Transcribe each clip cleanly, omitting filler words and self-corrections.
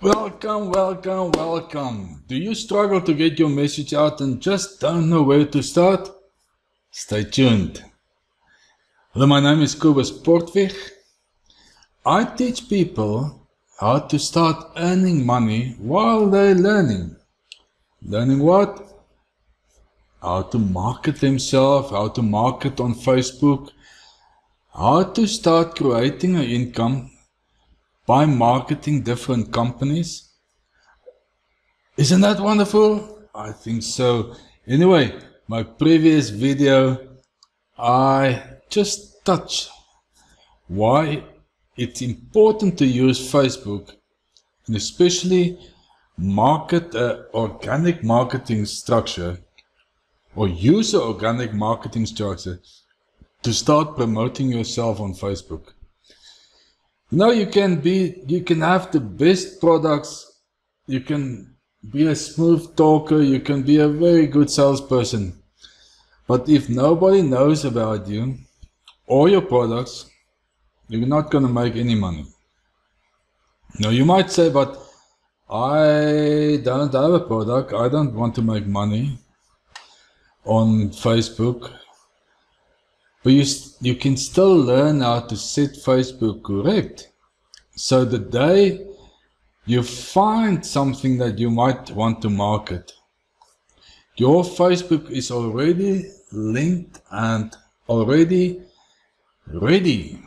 Welcome, welcome, welcome. Do you struggle to get your message out and just don't know where to start? Stay tuned. Hello, my name is Kobus Portweg. I teach people how to start earning money while they're learning. Learning what? How to market themselves, how to market on Facebook, how to start creating an income by marketing different companies. Isn't that wonderful? I think so. Anyway, my previous video, I just touched why it's important to use Facebook and especially market an organic marketing structure or use an organic marketing structure to start promoting yourself on Facebook. You can have the best products, you can be a smooth talker, you can be a very good salesperson. But if nobody knows about you or your products, you're not going to make any money. Now you might say, but I don't have a product, I don't want to make money on Facebook. But you can still learn how to set Facebook correct. So the day you find something that you might want to market, your Facebook is already linked and already ready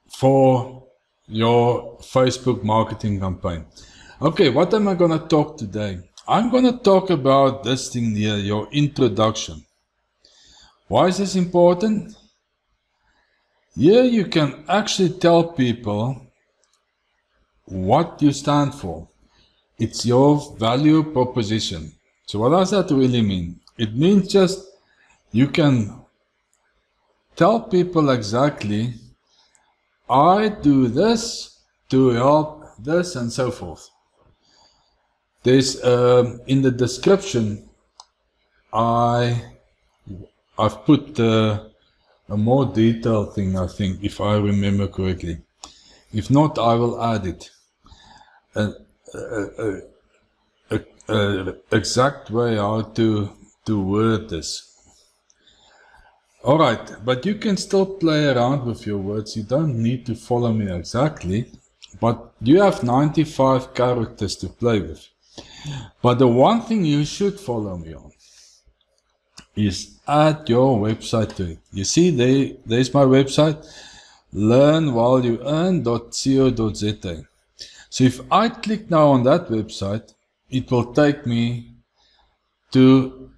for your Facebook marketing campaign. Okay, what am I going to talk today? I'm going to talk about this thing here, your introduction. Why is this important? Here you can actually tell people what you stand for. It's your value proposition. So what does that really mean? It means just you can tell people exactly, I do this to help this and so forth. There's in the description I've put a more detailed thing, I think, if I remember correctly. If not, I will add it. Exact way how to word this. Alright, but you can still play around with your words. You don't need to follow me exactly, but you have 95 characters to play with. But the one thing you should follow me on is add your website to it. You see, there's my website, learnwhileyouearn.co.za. So if I click now on that website, it will take me to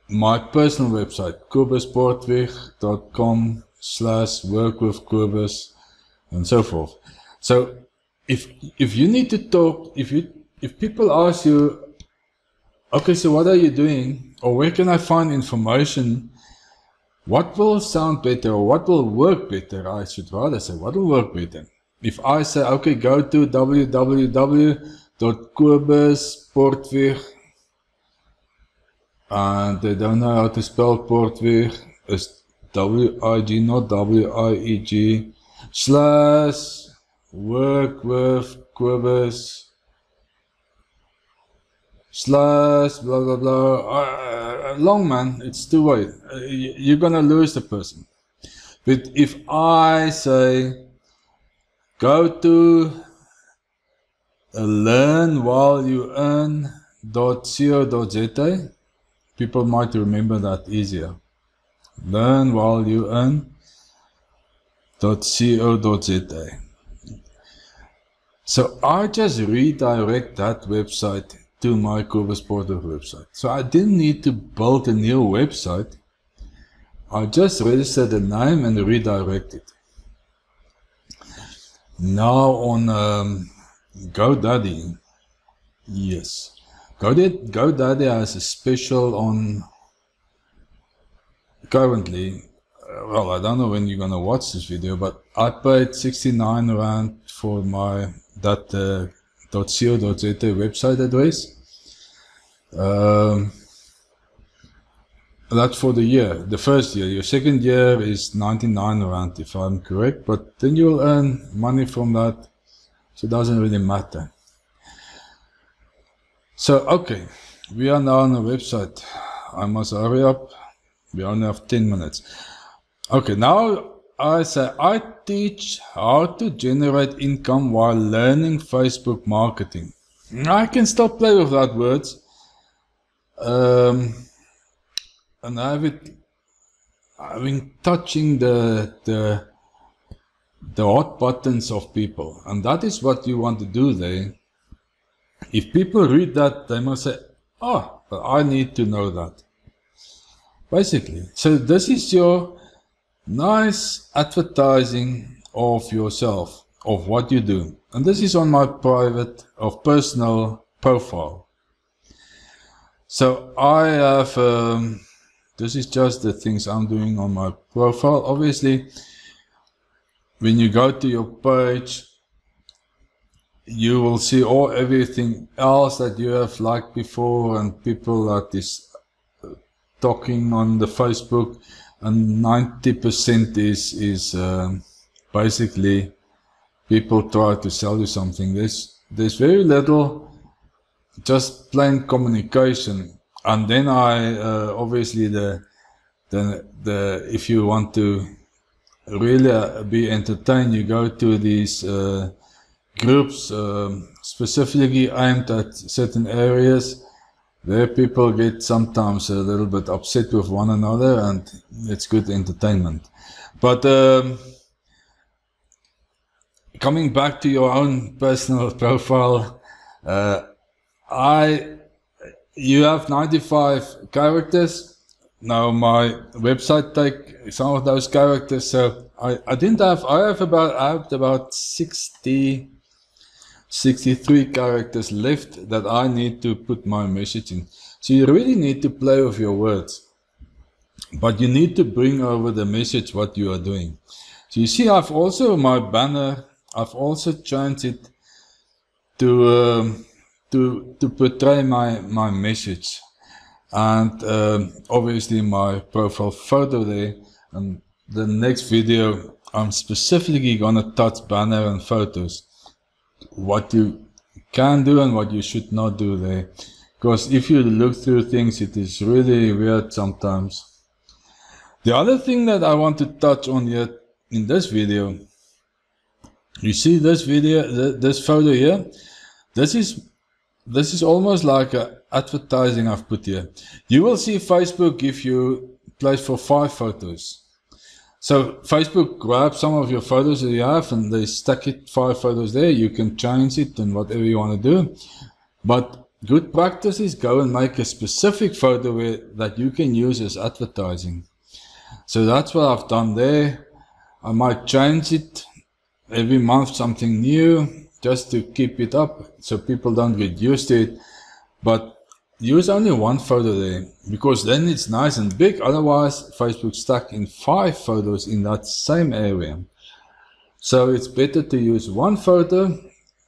my personal website, kobusportweg.com/workwithkobus and so forth. So if you need to talk, if people ask you, okay, so what are you doing? Or where can I find information? What will sound better or what will work better? I should rather say, what will work better? If I say, okay, go to www.kobusportweg, and they don't know how to spell Portweg, it's W-I-G, not W-I-E-G, /workwithkobus / blah blah blah, long man, it's too wide, you're gonna lose the person. But if I say go to learnwhileyouearn.co.za, people might remember that easier. learnwhileyouearn.co.za. So I just redirect that website to my Kobus Portweg website. So I didn't need to build a new website. I just registered the name and redirect it. Now on GoDaddy, yes, GoDaddy has a special on currently. Well, I don't know when you're gonna watch this video, but I paid 69 Rand for my .co.za website address. That's for the year, the first year. Your second year is 99 Rand, if I'm correct, but then you'll earn money from that, so it doesn't really matter. So, okay, we are now on the website. I must hurry up. We only have 10 minutes. Okay, now I say I teach how to generate income while learning Facebook marketing. I can still play with that words. And I have it, I've been touching the hot buttons of people, and that is what you want to do there. If people read that, they must say, oh, but I need to know that. Basically, so this is your nice advertising of yourself, of what you do. And this is on my private or personal profile. So I have, this is just the things I'm doing on my profile. Obviously, when you go to your page, you will see everything else that you have liked before, and people that is talking on the Facebook, and 90% is basically people try to sell you something. There's very little, just plain communication. And then obviously if you want to really be entertained, you go to these groups specifically aimed at certain areas where people get sometimes a little bit upset with one another, and it's good entertainment. But coming back to your own personal profile, you have 95 characters. Now my website take some of those characters, so I have about 63 characters left that I need to put my message in. So you really need to play with your words, but you need to bring over the message what you are doing. So you see, I've also my banner, I've also changed it to portray my message, and obviously my profile photo there. And the next video I'm specifically gonna touch banner and photos, what you can do and what you should not do there, because if you look through things, it is really weird sometimes. The other thing that I want to touch on here in this video, you see this video, this photo here, this is almost like a advertising I've put here. You will see Facebook give you place for 5 photos. So Facebook grabs some of your photos that you have and they stack it 5 photos there. You can change it and whatever you want to do. But good practice is go and make a specific photo that you can use as advertising. So that's what I've done there. I might change it every month, something new, just to keep it up so people don't get used to it. But use only 1 photo there, because then it's nice and big. Otherwise, Facebook stuck in 5 photos in that same area. So it's better to use 1 photo.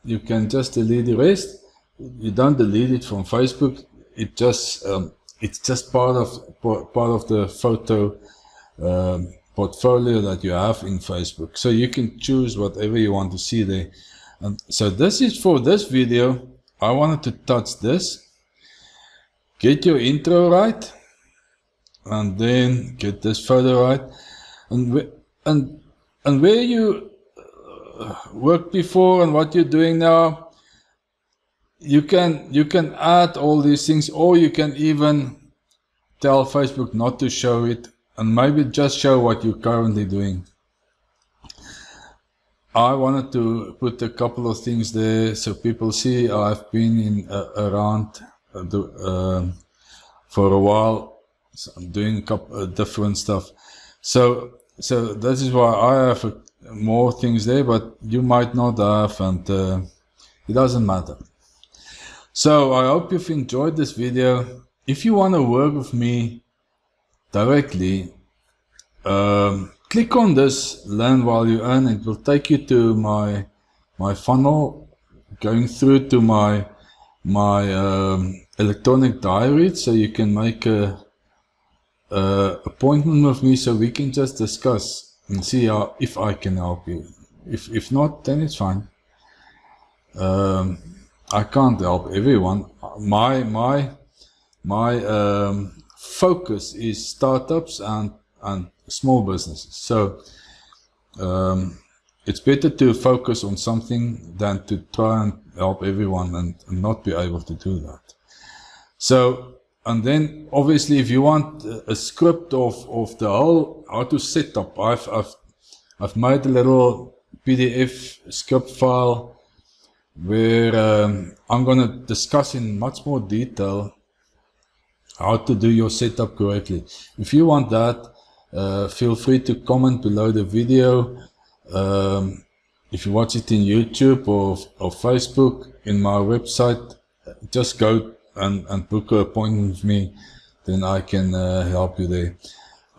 You can just delete the rest. You don't delete it from Facebook. It just it's just part of the photo portfolio that you have in Facebook. So you can choose whatever you want to see there. So this is for this video. I wanted to touch this. Get your intro right, and then get this photo right, and where you worked before and what you're doing now, you can add all these things, or you can even tell Facebook not to show it and maybe just show what you're currently doing. I wanted to put a couple of things there so people see I've been around for a while. So I'm doing a couple of different stuff. So this is why I have more things there, but you might not have, and it doesn't matter. So I hope you've enjoyed this video. If you want to work with me directly, click on this Learn While You Earn. It will take you to my funnel, going through to my electronic diary, so you can make a appointment with me so we can just discuss and see if I can help you. If not, then it's fine. I can't help everyone. my focus is startups and small businesses. So it's better to focus on something than to try and help everyone and not be able to do that. So, and then obviously if you want a script of the whole, how to set up, I've made a little PDF script file where I'm going to discuss in much more detail how to do your setup correctly. If you want that, feel free to comment below the video. If you watch it in YouTube or Facebook, in my website, just go and book an appointment with me, then I can help you there.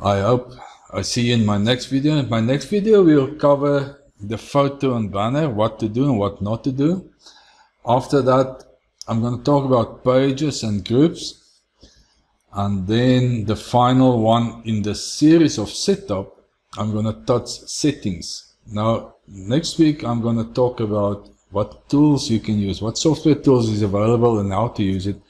I hope I see you in my next video. In my next video we'll cover the photo and banner, what to do and what not to do. After that I'm going to talk about pages and groups, and then the final one in the series of setup, I'm going to touch settings. Now next week I'm going to talk about what tools you can use, what software tools is available and how to use it.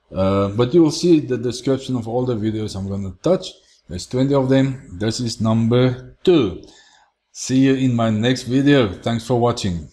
But you will see the description of all the videos I'm going to touch. There's 20 of them. This is number 2. See you in my next video. Thanks for watching.